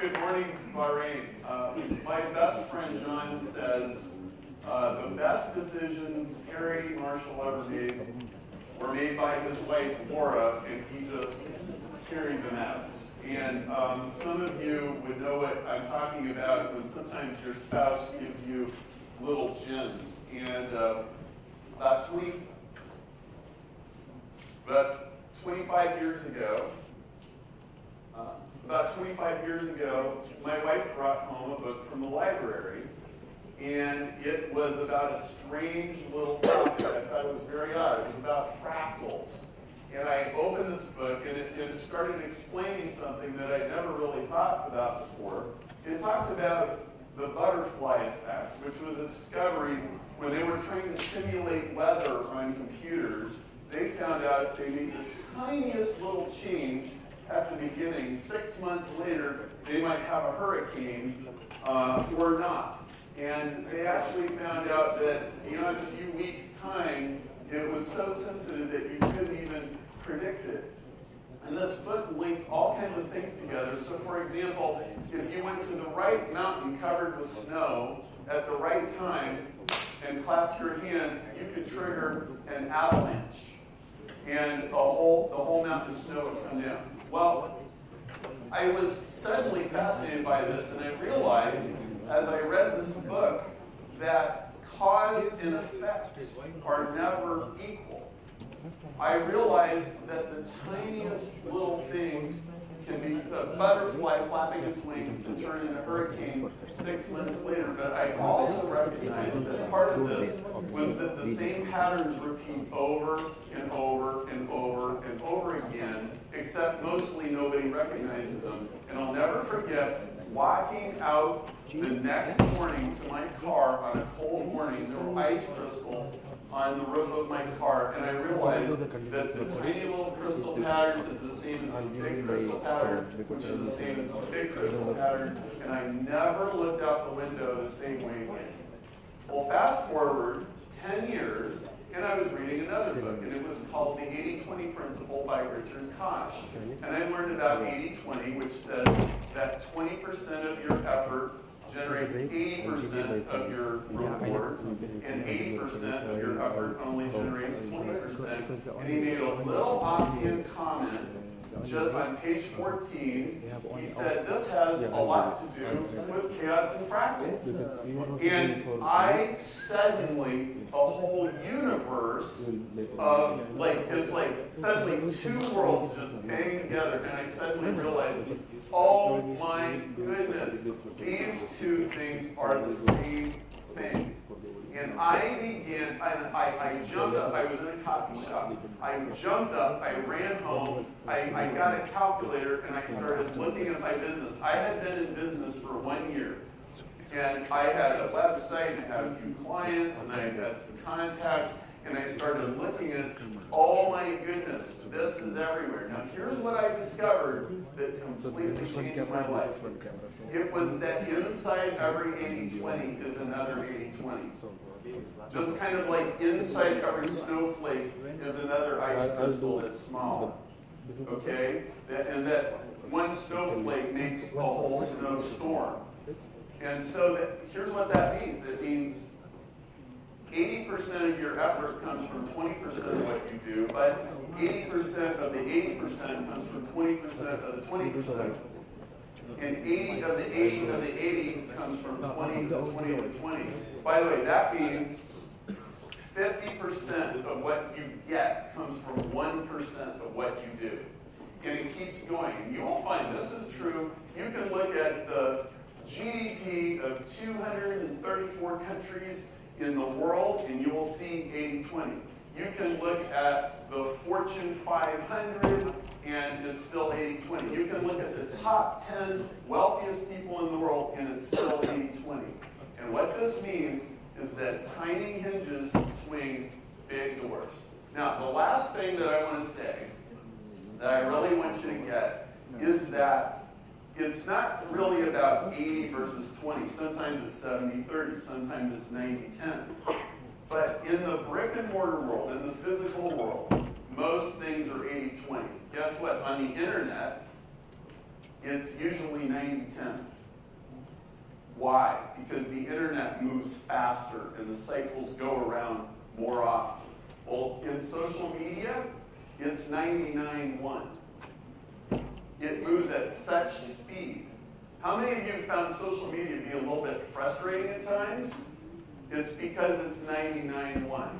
Good morning, Bahrain. My best friend John says the best decisions Harry Marshall ever made were made by his wife Laura, and he just carried them out. And some of you would know what I'm talking about when sometimes your spouse gives you little gems. And about 25 years ago, my wife brought home a book from the library, and it was about a strange little topic. I thought it was very odd. It was about fractals. And I opened this book, and it started explaining something that I'd never really thought about before. It talked about the butterfly effect, which was a discovery when they were trying to simulate weather on computers. They found out if they made the tiniest little change at the beginning, 6 months later, they might have a hurricane or not. And they actually found out that beyond a few weeks' time, it was so sensitive that you couldn't even predict it. And this book linked all kinds of things together. So for example, if you went to the right mountain covered with snow at the right time and clapped your hands, you could trigger an avalanche. And the whole mountain of snow would come down. Well, I was suddenly fascinated by this, and I realized as I read this book that cause and effect are never equal. I realized that the tiniest little things can be, a butterfly flapping its wings can turn into a hurricane 6 months later. But I also recognized that part of this was that the same patterns repeat over and over and over and over again, except mostly nobody recognizes them. And I'll never forget walking out the next morning to my car on a cold morning. There were ice crystals on the roof of my car, and I realized that the tiny little crystal pattern is the same as the big crystal pattern, which is the same as the big crystal pattern, and I never looked out the window the same way again. Well, fast forward 10 years, and I was reading another book, and it was called The 80-20 Principle by Richard Koch. And I learned about 80-20, which says that 20% of your effort generates 80% of your rewards, and 80% of your effort only generates 20%. And he made a little offhand comment just on page 14. He said, this has a lot to do with chaos and fractals. And I suddenly, a whole universe of, it's like suddenly two worlds just bang together, and I suddenly realized, oh my goodness, these two things are the same thing. And I began, I jumped up, I was in a coffee shop, I jumped up, I ran home, I got a calculator, and I started looking at my business. I had been in business for 1 year. And I had a website, and I had a few clients, and I had some contacts, and I started looking at, oh my goodness, this is everywhere. Now here's what I discovered that completely changed my life. It was that inside every 80-20 is another 80-20. Just kind of like inside every snowflake is another ice crystal that's small. Okay? And that one snowflake makes a whole snowstorm. And so here's what that means. It means 80% of your effort comes from 20% of what you do, but 80% of the 80% comes from 20% of the 20%. And 80 of the 80 of the 80 comes from 20 to 20 to 20. By the way, that means 50% of what you get comes from 1% of what you do. And it keeps going. And you will find this is true. You can look at the GDP of 234 countries in the world, and you will see 80-20. You can look at the Fortune 500, and it's still 80-20. You can look at the top 10 wealthiest people in the world, and it's still 80-20. And what this means is that tiny hinges swing big doors. Now, the last thing that I want to say that I really want you to get is that it's not really about 80 versus 20. Sometimes it's 70-30. Sometimes it's 90-10. But in the brick and mortar world, in the physical world, most things are 80-20. Guess what? On the internet, it's usually 90-10. Why? Because the internet moves faster and the cycles go around more often. Well, in social media, it's 99-1. It moves at such speed. How many of you found social media to be a little bit frustrating at times? It's because it's 99-1.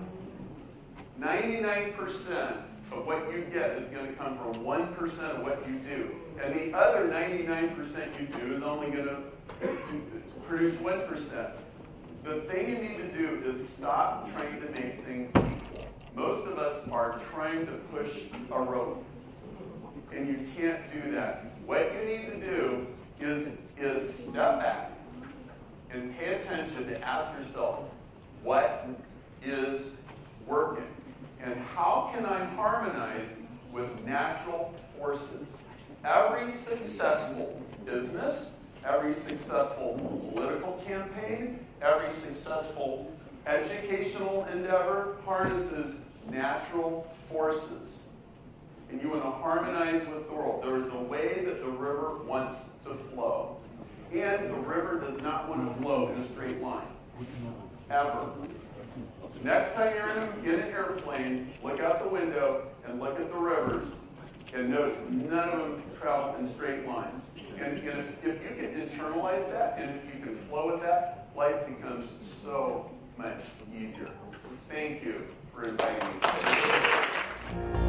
99% of what you get is going to come from 1% of what you do. And the other 99% you do is only going to produce 1%. The thing you need to do is stop trying to make things equal. Most of us are trying to push a rope, and you can't do that. What you need to do is step back and pay attention to ask yourself, what is working? And how can I harmonize with natural forces? Every successful business, every successful political campaign, every successful educational endeavor harnesses natural forces. And you want to harmonize with the world. There is a way that the river wants to flow. And the river does not want to flow in a straight line. Ever. Next time you're in an airplane, look out the window and look at the rivers and note none of them travel in straight lines. And if you can internalize that and if you can flow with that, life becomes so much easier. Thank you for inviting me today.